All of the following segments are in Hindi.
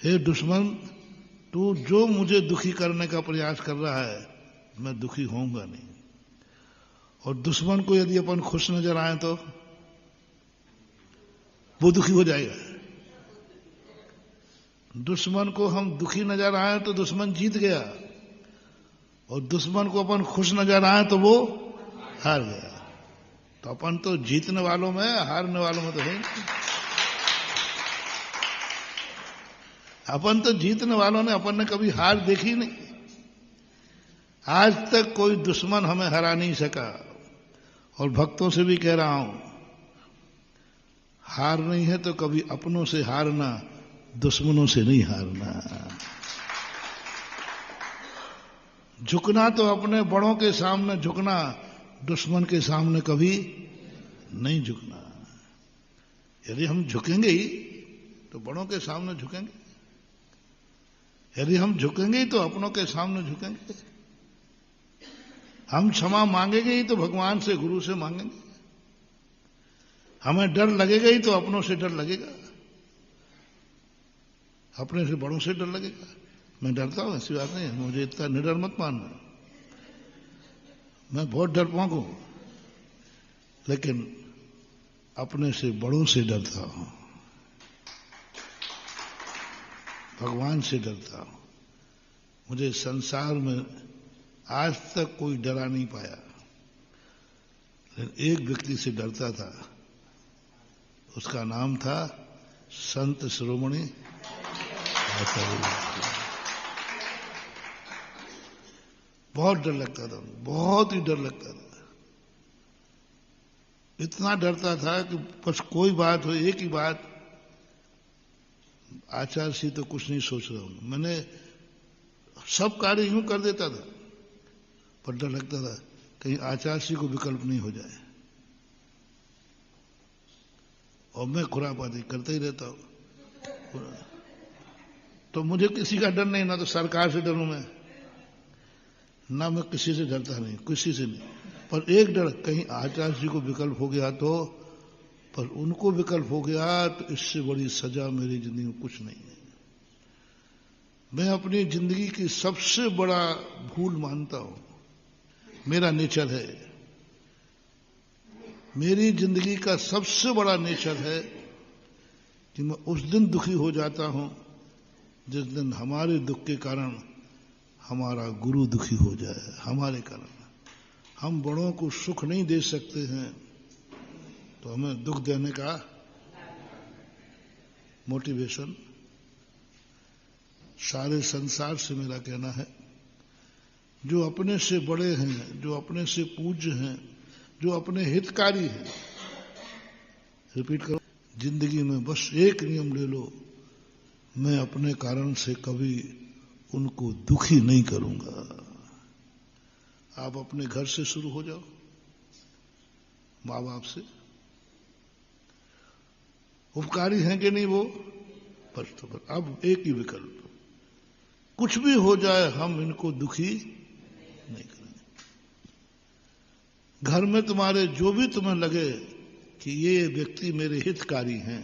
हे दुश्मन, तू जो मुझे दुखी करने का प्रयास कर रहा है, मैं दुखी होऊंगा नहीं। और दुश्मन को यदि अपन खुश नजर आए तो वो दुखी हो जाएगा। दुश्मन को हम दुखी नजर आए तो दुश्मन जीत गया, और दुश्मन को अपन खुश नजर आए तो वो हार गया। तो अपन तो जीतने वालों में, हारने वालों में तो है नहीं। अपन तो जीतने वालों ने, अपन ने कभी हार देखी नहीं। आज तक कोई दुश्मन हमें हरा नहीं सका। और भक्तों से भी कह रहा हूं, हार नहीं है तो कभी अपनों से हारना, दुश्मनों से नहीं हारना। झुकना तो अपने बड़ों के सामने झुकना, दुश्मन के सामने कभी नहीं झुकना। यदि हम झुकेंगे ही तो बड़ों के सामने झुकेंगे, यदि हम झुकेंगे ही तो अपनों के सामने झुकेंगे। हम क्षमा मांगेंगे ही तो भगवान से, गुरु से मांगेंगे। हमें डर लगेगा ही तो अपनों से डर लगेगा, अपने से बड़ों से डर लगेगा। मैं डरता हूं, ऐसी बात नहीं है, मुझे इतना निडर मत मानना। मैं बहुत डरपोक हूं, लेकिन अपने से बड़ों से डरता हूं, भगवान से डरता हूं। मुझे संसार में आज तक कोई डरा नहीं पाया, लेकिन एक व्यक्ति से डरता था। उसका नाम था संत शिरोमणि आचार्य। बहुत डर लगता था, बहुत ही डर लगता था। इतना डरता था कि बस कोई बात हो, एक ही बात, आचार्य से तो कुछ नहीं सोच रहा हूं, मैंने सब कार्य यूं कर देता था, पर डर लगता था कहीं आचार्य को विकल्प नहीं हो जाए। और मैं खुरापाती करता ही रहता हूं। तो मुझे किसी का डर नहीं, ना तो सरकार से डरूं मैं, ना मैं किसी से डरता नहीं, किसी से नहीं। पर एक डर, कहीं आचार्य जी को विकल्प हो गया तो, पर उनको विकल्प हो गया तो इससे बड़ी सजा मेरी जिंदगी में कुछ नहीं है। मैं अपनी जिंदगी की सबसे बड़ा भूल मानता हूं, मेरा नेचर है, मेरी जिंदगी का सबसे बड़ा नेचर है कि मैं उस दिन दुखी हो जाता हूं जिस दिन हमारे दुख के कारण हमारा गुरु दुखी हो जाए। हमारे कारण हम बड़ों को सुख नहीं दे सकते हैं, तो हमें दुख देने का मोटिवेशन सारे संसार से मेरा कहना है, जो अपने से बड़े हैं, जो अपने से पूज्य हैं, जो अपने हितकारी हैं, रिपीट करो, जिंदगी में बस एक नियम ले लो, मैं अपने कारण से कभी उनको दुखी नहीं करूंगा। आप अपने घर से शुरू हो जाओ, माँ बाप से। उपकारी हैं कि नहीं वो, बस तो बस। अब एक ही विकल्प, कुछ भी हो जाए हम इनको दुखी नहीं करेंगे। घर में तुम्हारे जो भी तुम्हें लगे कि ये व्यक्ति मेरे हितकारी हैं,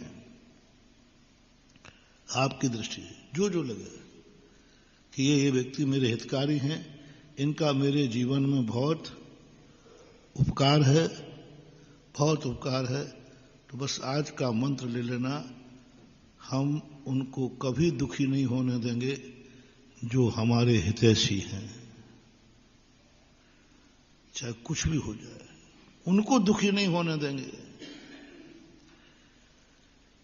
आपकी दृष्टि से जो जो लगे कि ये व्यक्ति मेरे हितकारी हैं, इनका मेरे जीवन में बहुत उपकार है, बहुत उपकार है, तो बस आज का मंत्र ले लेना, हम उनको कभी दुखी नहीं होने देंगे जो हमारे हितैषी हैं। चाहे कुछ भी हो जाए, उनको दुखी नहीं होने देंगे।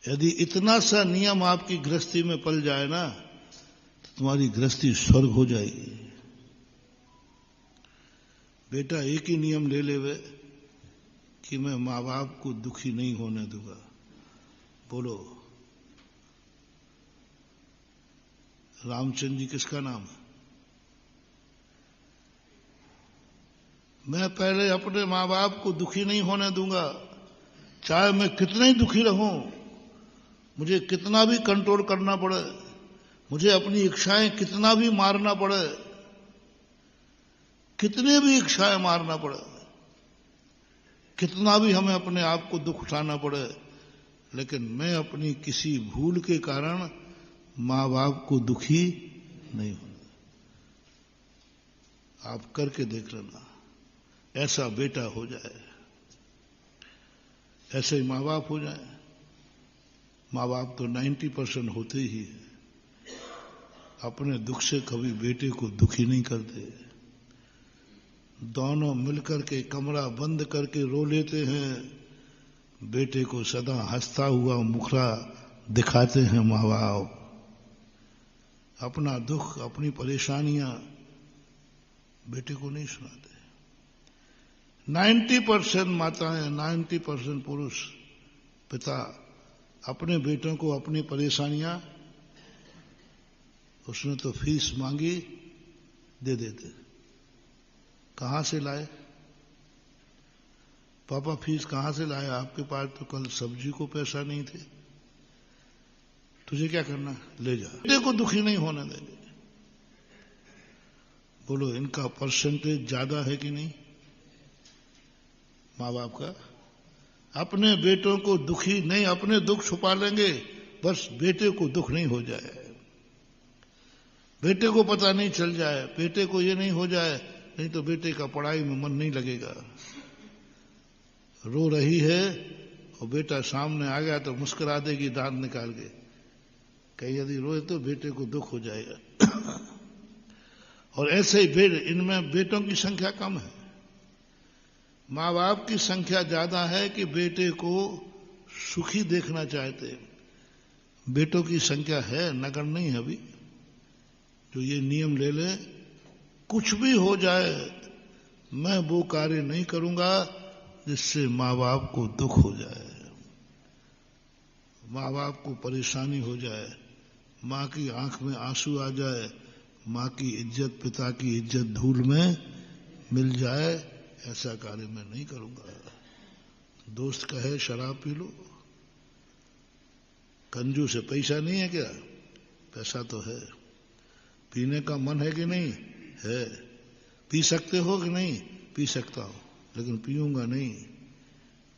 यदि इतना सा नियम आपकी गृहस्थी में पल जाए ना, तो तुम्हारी गृहस्थी स्वर्ग हो जाएगी। बेटा एक ही नियम ले लेवे कि मैं माँ बाप को दुखी नहीं होने दूंगा। बोलो, रामचंद्र जी किसका नाम है? मैं पहले अपने माँ बाप को दुखी नहीं होने दूंगा, चाहे मैं कितना ही दुखी रहूं, मुझे कितना भी कंट्रोल करना पड़े, मुझे अपनी इच्छाएं कितना भी मारना पड़े, कितने भी इच्छाएं मारना पड़े, कितना भी हमें अपने आप को दुख उठाना पड़े, लेकिन मैं अपनी किसी भूल के कारण माँ बाप को दुखी नहीं होना। आप करके देख लेना, ऐसा बेटा हो जाए, ऐसे ही माँ बाप हो जाए। माँ बाप तो 90% होते ही है, अपने दुख से कभी बेटे को दुखी नहीं करते। दोनों मिलकर के कमरा बंद करके रो लेते हैं, बेटे को सदा हंसता हुआ मुखड़ा दिखाते हैं माँ बाप। अपना दुख, अपनी परेशानियां बेटे को नहीं सुनाते। 90% माताएं, 90% पुरुष पिता अपने बेटों को अपनी परेशानियां, उसने तो फीस मांगी दे देते। कहां से लाए पापा, फीस कहां से लाए? आपके पास तो कल सब्जी को पैसा नहीं थे, तुझे क्या करना, ले जा। बेटे को दुखी नहीं होने देंगे। बोलो, इनका परसेंटेज ज्यादा है कि नहीं माँ बाप का? अपने बेटों को दुखी नहीं, अपने दुख छुपा लेंगे, बस बेटे को दुख नहीं हो जाए, बेटे को पता नहीं चल जाए, बेटे को ये नहीं हो जाए, नहीं तो बेटे का पढ़ाई में मन नहीं लगेगा। रो रही है और बेटा सामने आ गया तो मुस्कुरा देगी दांत निकाल के, कहीं यदि रोए तो बेटे को दुख हो जाएगा। और ऐसे ही इनमें बेटों की संख्या कम है, माँ बाप की संख्या ज्यादा है कि बेटे को सुखी देखना चाहते। बेटों की संख्या है, नगण्य नहीं है अभी, जो ये नियम ले ले, कुछ भी हो जाए मैं वो कार्य नहीं करूंगा जिससे माँ बाप को दुख हो जाए, माँ बाप को परेशानी हो जाए, माँ की आंख में आंसू आ जाए, माँ की इज्जत, पिता की इज्जत धूल में मिल जाए, ऐसा कार्य मैं नहीं करूंगा। दोस्त कहे शराब पी लो, कंजूस है, पैसा नहीं है क्या? पैसा तो है, पीने का मन है कि नहीं है? पी सकते हो कि नहीं? पी सकता हूं, लेकिन पीऊंगा नहीं,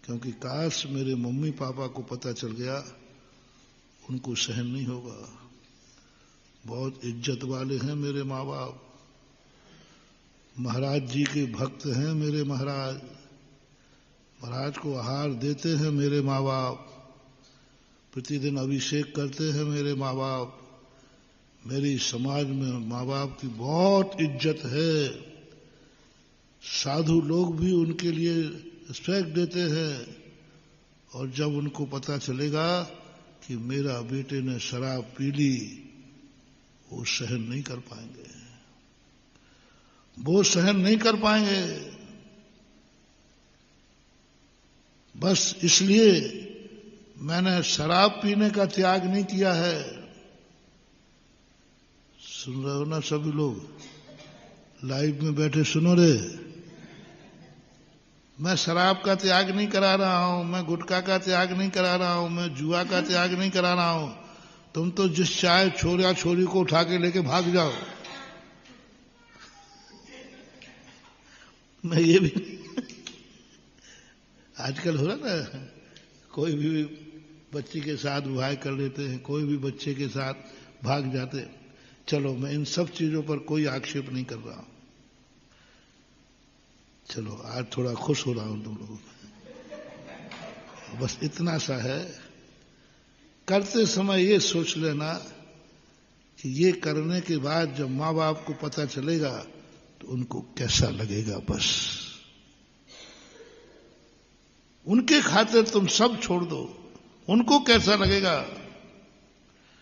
क्योंकि काश मेरे मम्मी पापा को पता चल गया, उनको सहन नहीं होगा। बहुत इज्जत वाले हैं मेरे माँ बाप, महाराज जी के भक्त हैं मेरे महाराज, महाराज को आहार देते हैं मेरे माँ बाप, प्रतिदिन अभिषेक करते हैं मेरे माँ बाप। मेरी समाज में माँ बाप की बहुत इज्जत है, साधु लोग भी उनके लिए रिस्पेक्ट देते हैं। और जब उनको पता चलेगा कि मेरा बेटे ने शराब पी ली, वो सहन नहीं कर पाएंगे, वो सहन नहीं कर पाएंगे। बस इसलिए मैंने शराब पीने का त्याग नहीं किया है। सुन रहे हो ना सभी लोग, लाइव में बैठे सुनो रे, मैं शराब का त्याग नहीं करा रहा हूं, मैं गुटखा का त्याग नहीं करा रहा हूं, मैं जुआ का त्याग नहीं करा रहा हूं। तुम तो जिस चाहे छोरा छोरी को उठा के लेके भाग जाओ, मैं ये भी आजकल हो रहा ना, कोई भी बच्ची के साथ विवाह कर लेते हैं, कोई भी बच्चे के साथ भाग जाते। चलो, मैं इन सब चीजों पर कोई आक्षेप नहीं कर रहा हूं, चलो आज थोड़ा खुश हो रहा हूं तुम लोगों को। बस इतना सा है, करते समय ये सोच लेना कि ये करने के बाद जब माँ बाप को पता चलेगा तो उनको कैसा लगेगा। बस उनके खातिर तुम सब छोड़ दो, उनको कैसा लगेगा।